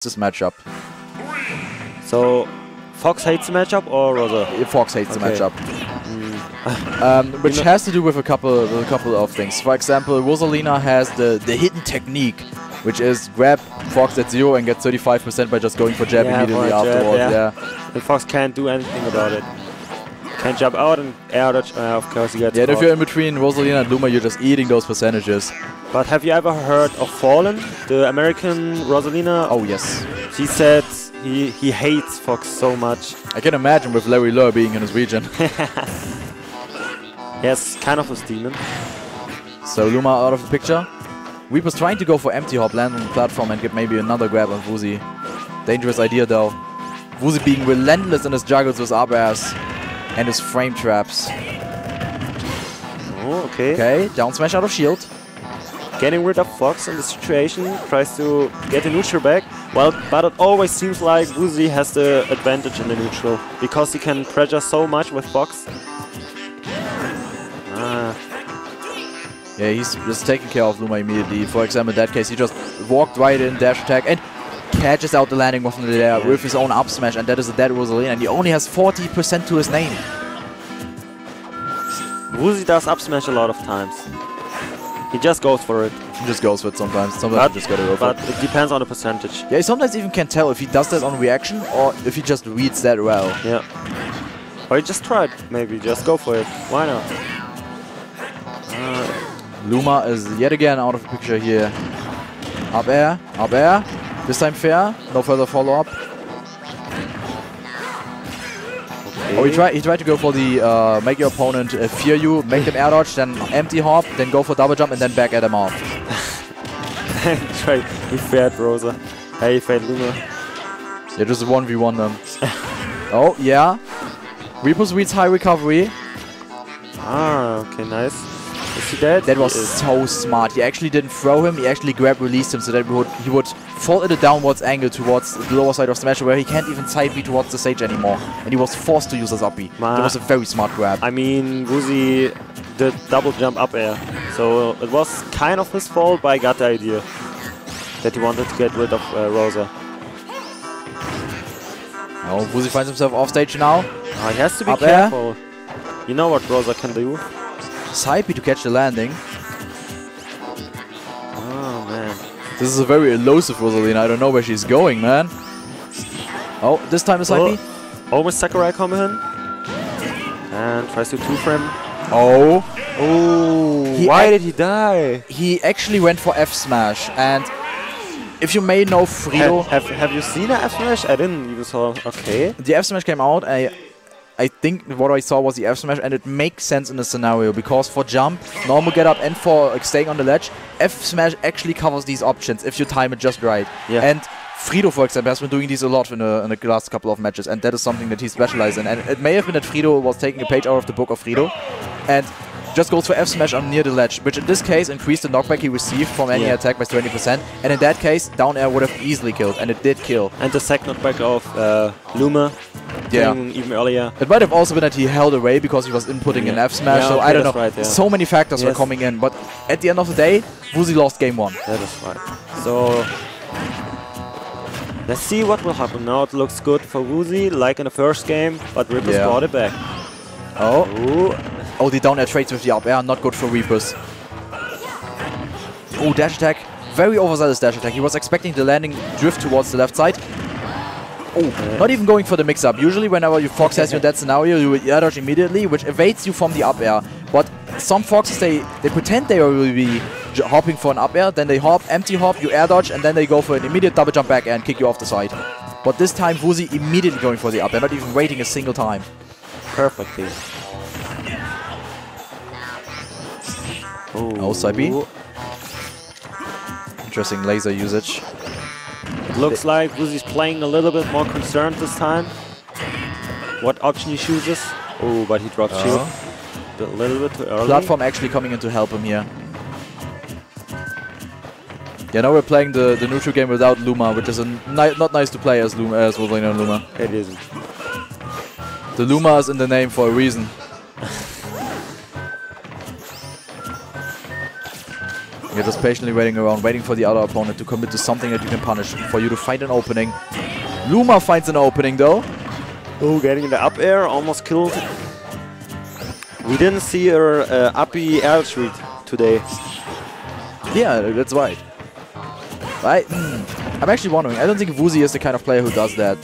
this matchup. So, Fox hates the matchup or Rosa? Fox hates the matchup. Which has to do with a couple of things. For example, Rosalina has the hidden technique, which is grab Fox at 0 and get 35% by just going for jab immediately afterwards. And Fox can't do anything about it. Can't jump out and air dodge. Of course, he gets and if you're in between Rosalina and Luma, you're just eating those percentages. But have you ever heard of Fallen, the American Rosalina? Oh, yes. He said he hates Fox so much. I can imagine with Larry Lure being in his region. Yes, kind of a demon. So Luma out of the picture. Repus trying to go for empty hop, land on the platform and get maybe another grab on Wusi. Dangerous idea though. Wusi being relentless in his juggles with up airs and his frame traps. Oh, okay. Okay, down smash out of shield. Getting rid of Fox in the situation, tries to get the neutral back. Well, but it always seems like Wusi has the advantage in the neutral because he can pressure so much with Fox. Yeah, he's just taking care of Luma immediately. For example, in that case, he just walked right in, dash attack, and catches out the landing from there with his own up smash, and that is a dead Rosalina, and he only has 40% to his name. Wusi does up smash a lot of times. He just goes for it. He just goes for it sometimes. Sometimes he just gotta go for it. But it depends on the percentage. Yeah, he sometimes even can't tell if he does that on reaction or if he just reads that well. Yeah. Or he just tried, maybe. Just go for it. Why not? Luma is yet again out of the picture here. Up air, up air. This time fair. No further follow-up. Okay. Oh, he tried to go for the make your opponent fear you, make them air dodge, then empty hop, then go for double jump, and then back at him off. He faired Rosa. Hey, he faired Luma. Yeah, just 1v1 them. Oh, yeah. Repus reads high recovery. Ah, okay, nice. Is he dead? That was so smart. He actually didn't throw him, he actually released him so that he would fall at a downwards angle towards the lower side of Smash where he can't even side B towards the stage anymore. And he was forced to use his up B. That was a very smart grab. I mean, Wusi did double jump up air. So it was kind of his fault, but I got the idea that he wanted to get rid of Rosa. Oh, Wusi finds himself off stage now. Oh, he has to be careful. You know what Rosa can do? Side B to catch the landing. Oh, man. This is a very elusive Rosalina. I don't know where she's going, man. Oh, this time a side B. Almost Sakurai coming in. And tries to 2-frame. Oh. Oh. Why did he die? He actually went for F smash. And if you may know Frido... Have you seen an F smash? I didn't even saw. Okay. The F smash came out. I think what I saw was the F smash, and it makes sense in the scenario because for jump, normal get up, and for staying on the ledge, F smash actually covers these options if you time it just right. Yeah. And Frido, for example, has been doing these a lot in the last couple of matches, and that is something that he specializes in. And it may have been that Frido was taking a page out of the book of Frido, and just goes for F smash on near the ledge, which in this case increased the knockback he received from any attack by 20%. And in that case, down air would have easily killed, and it did kill. And the second knockback of Luma. Yeah. Even earlier. It might have also been that he held away because he was inputting an F smash, so I don't know. Right, so many factors were coming in, but at the end of the day, Wusi lost game 1. That is right. So let's see what will happen now. It looks good for Wusi, like in the first game, but Repus brought it back. Oh. Oh, the down air trades with the up air, not good for Repus. Oh, dash attack. Very overzealous dash attack. He was expecting the landing drift towards the left side. Oh, not even going for the mix-up. Usually whenever your Fox has you in that scenario, you will air dodge immediately, which evades you from the up air. But some Foxes, they pretend they will be hopping for an up air, then they hop, empty hop, you air dodge, and then they go for an immediate double jump back air and kick you off the side. But this time, Wusi immediately going for the up air, not even waiting a single time. Perfectly. Oh, side B. Interesting laser usage. Looks like Wusi's playing a little bit more concerned this time. What option he chooses. Oh, but he dropped shield. A little bit too early. Platform actually coming in to help him here. Yeah, now we're playing the neutral game without Luma, which is not nice to play as Rosalina and Luma. It isn't. The Luma is in the name for a reason. You're just patiently waiting around, waiting for the other opponent to commit to something that you can punish, for you to find an opening. Luma finds an opening though. Oh, getting in the up air, almost killed. We didn't see her uppy air retreat today. Yeah, that's right. I'm actually wondering, I don't think Wusi is the kind of player who does that.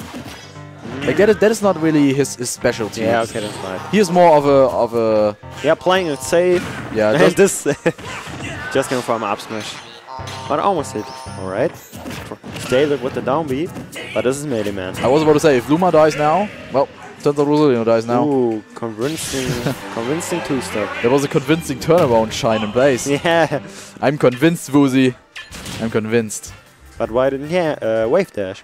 Like that is not really his specialty. Yeah, okay, that's right. He is more of a yeah, playing it safe. Yeah, and this just came from up smash. But almost hit. Alright. Stay with the down B. But this is melee, man. I was about to say, if Luma dies now, well, turns out Rosalina dies now. Ooh, convincing two-step. There was a convincing turnaround shine in place. Yeah. I'm convinced, Wusi. I'm convinced. But why didn't he wave dash?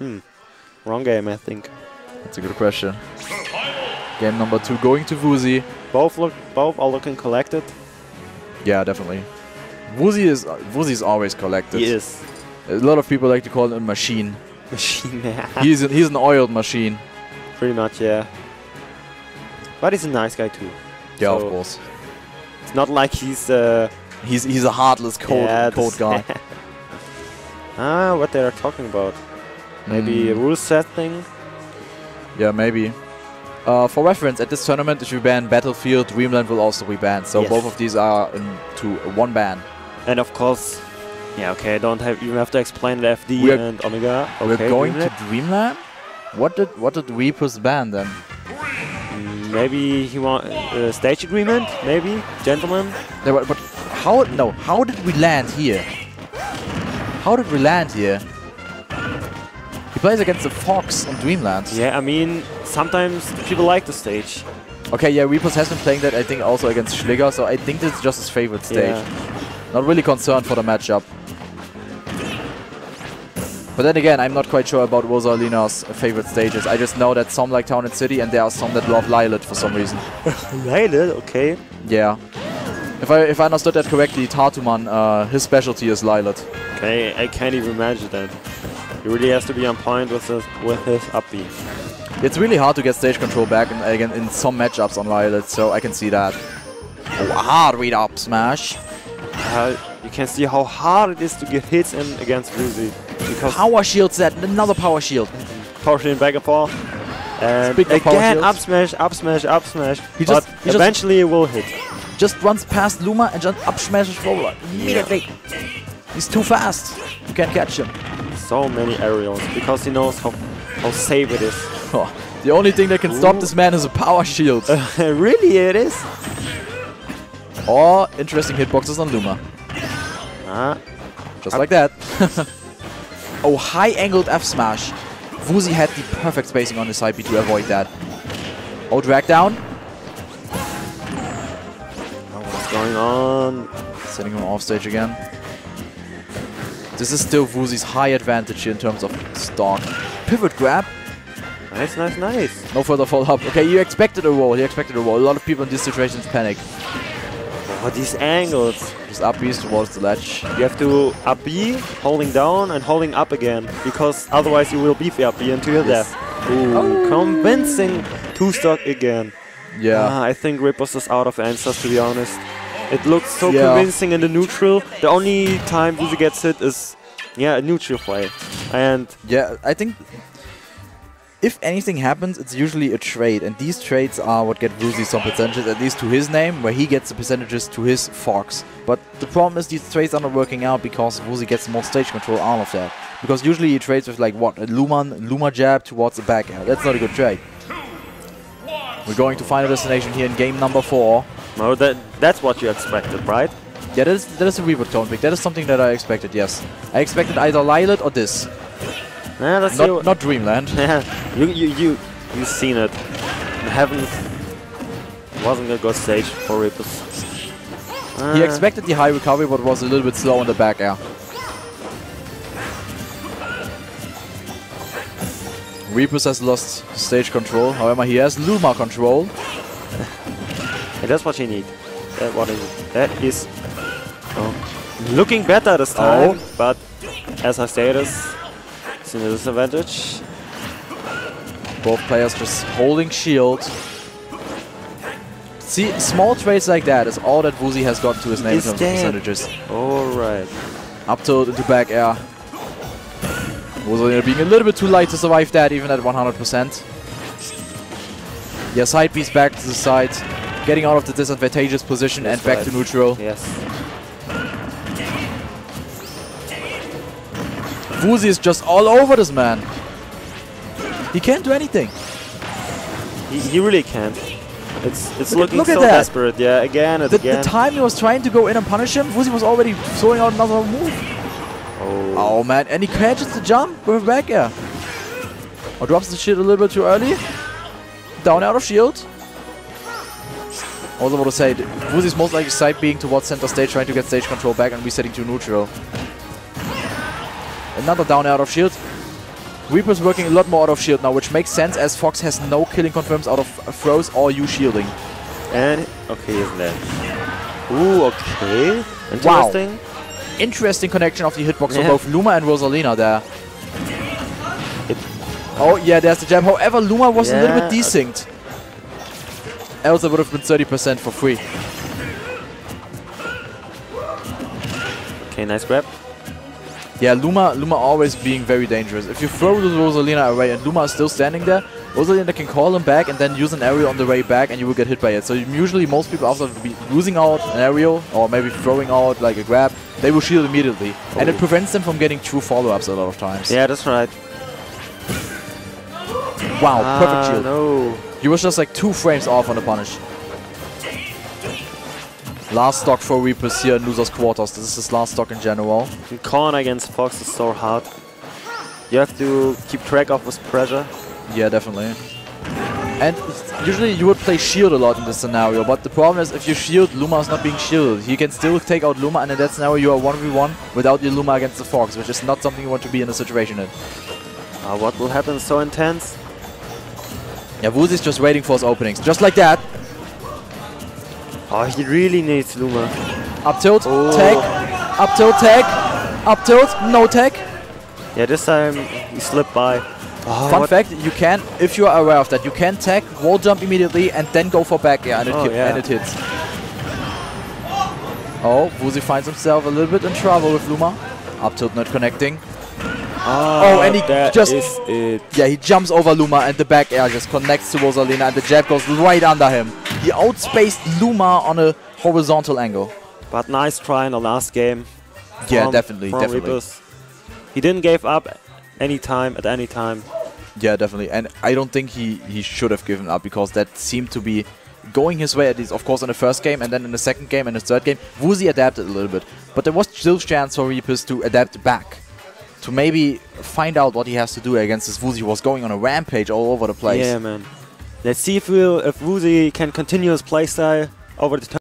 Wrong game, I think. That's a good question. Game number 2 going to Wusi. Both are looking collected. Yeah, definitely. Wusi is always collected. He is. A lot of people like to call him a machine. Machine, yeah. He's an oiled machine. Pretty much, yeah. But he's a nice guy too. Yeah, so of course. It's not like he's a heartless, cold guy. What they are talking about? Maybe a rule set thing? Yeah, maybe. For reference, at this tournament, if you ban Battlefield, Dreamland will also be banned. So both of these are into one ban. And of course, yeah, okay, I don't even have to explain the FD and Omega. Okay, we're going to Dreamland? What did Repus ban then? Maybe he want stage agreement? Maybe, gentlemen. Yeah, but how? No, how did we land here? How did we land here? He plays against the Fox on Dreamland. Yeah, I mean, sometimes people like the stage. Okay, yeah, Repus has been playing that, I think, also against Schligger, so I think this is just his favorite stage. Yeah. Not really concerned for the matchup. But then again, I'm not quite sure about Rosalina's favorite stages. I just know that some like Town and City, and there are some that love Lylat for some reason. Lylat? Okay. Yeah. If I understood that correctly, Tartuman, his specialty is Lylat. Okay, I can't even imagine that. He really has to be on point with his up B. It's really hard to get stage control back in some matchups on Lylat, so I can see that. Oh, hard read up smash. You can see how hard it is to get hits in against Wusi. Because power shield set, another power shield. Power shield back and forth. And again, up smash, up smash, up smash. But eventually it will hit. Just runs past Luma and just up smashes forward immediately. He's too fast. You can't catch him. So many aerials because he knows how safe it is. Oh, the only thing that can stop this man is a power shield. Really, it is. Or interesting hitboxes on Luma. Just like that. Oh, high-angled F-smash. Wusi had the perfect spacing on his side B to avoid that. Oh, drag down. What's going on? Setting him off stage again. This is still Wusi's high advantage here in terms of stock. Pivot grab. Nice, nice, nice. No further follow-up. Okay, you expected a roll. He expected a roll. A lot of people in these situations panic. Oh, these angles. Just up B's towards the ledge. You have to up B, holding down and holding up again. Because otherwise you will beef up B into your death. Ooh, convincing two-stock again. Yeah. I think Repus is out of answers, to be honest. It looks so convincing in the neutral. The only time Wusi gets hit is, a neutral play. And yeah, I think if anything happens, it's usually a trade. And these trades are what get Wusi some percentages, at least to his name, where he gets the percentages to his Fox. But the problem is these trades are not working out because Wusi gets more stage control out of that. Because usually he trades with like what? A Luma jab towards the back air. That's not a good trade. We're going to final destination here in game number 4. No, that's what you expected, right? Yeah, that is a reboot tone pick. That is something that I expected, yes. I expected either Lylat or this. Yeah, that's not Dreamland. Yeah, you've seen it. Wasn't a good stage for Repus. He expected the high recovery, but was a little bit slow on the back air. Repus has lost stage control. However, he has Luma control. And that's what you need. That is looking better this time. But as I stated, it's a disadvantage. Both players just holding shield. See, small trades like that is all that Wusi has gotten to his name in terms of percentages. Alright. Up tilt into back air. Rosalina being a little bit too light to survive that, even at 100%. Yeah, side piece back to the side. Getting out of the disadvantageous position and back to neutral. Yes. Wusi is just all over this man. He can't do anything. He really can't. It's looking look so desperate. Yeah, again and again. The time he was trying to go in and punish him, Wusi was already throwing out another move. Oh man, and he catches the jump with back air. Or drops the shield a little bit too early. Down out of shield. Also want to say, Wusi's most likely side being towards center stage, trying to get stage control back and resetting to neutral. Another down out of shield. Repus working a lot more out of shield now, which makes sense as Fox has no killing confirms out of throws or you shielding. And, okay, he's dead. Ooh, okay. Interesting. Wow. Interesting connection of the hitbox for both Luma and Rosalina there. Oh, yeah, there's the jab. However, Luma was a little bit desynced. Else it would have been 30% for free. Okay, nice grab. Yeah, Luma always being very dangerous. If you throw the Rosalina away and Luma is still standing there, Rosalina can call him back and then use an aerial on the way back and you will get hit by it. So usually most people after losing out an aerial or maybe throwing out like a grab, they will shield immediately. And it prevents them from getting true follow-ups a lot of times. Yeah, that's right. Wow, perfect shield. No. He was just like 2 frames off on the punish. Last stock for Repus here in losers quarters. This is his last stock in general. Corner against Fox is so hard. You have to keep track of his pressure. Yeah, definitely. And usually you would play shield a lot in this scenario, but the problem is if you shield, Luma is not being shielded. You can still take out Luma, and in that scenario you are 1v1 without your Luma against the Fox, which is not something you want to be in a situation in. What will happen? So intense. Yeah, Wusi is just waiting for his openings, just like that. Oh, he really needs Luma. Up tilt, tag, up tilt, tag, up tilt, no tag. Yeah, this time he slipped by. Fun fact, you can, if you are aware of that, you can tag, wall jump immediately and then go for back air and it hits. Oh, Wusi finds himself a little bit in trouble with Luma. Up tilt not connecting. Oh, and he just... Yeah, he jumps over Luma and the back air just connects to Rosalina and the jab goes right under him. He outspaced Luma on a horizontal angle. But nice try in the last game. Yeah, definitely. Repus. He didn't give up at any time. Yeah, definitely. And I don't think he should have given up because that seemed to be going his way, at least, of course, in the first game and then in the second game and the third game. Wusi adapted a little bit. But there was still chance for Repus to adapt back. To maybe find out what he has to do against this Wusi who was going on a rampage all over the place. Yeah, man. Let's see if Wusi can continue his playstyle over the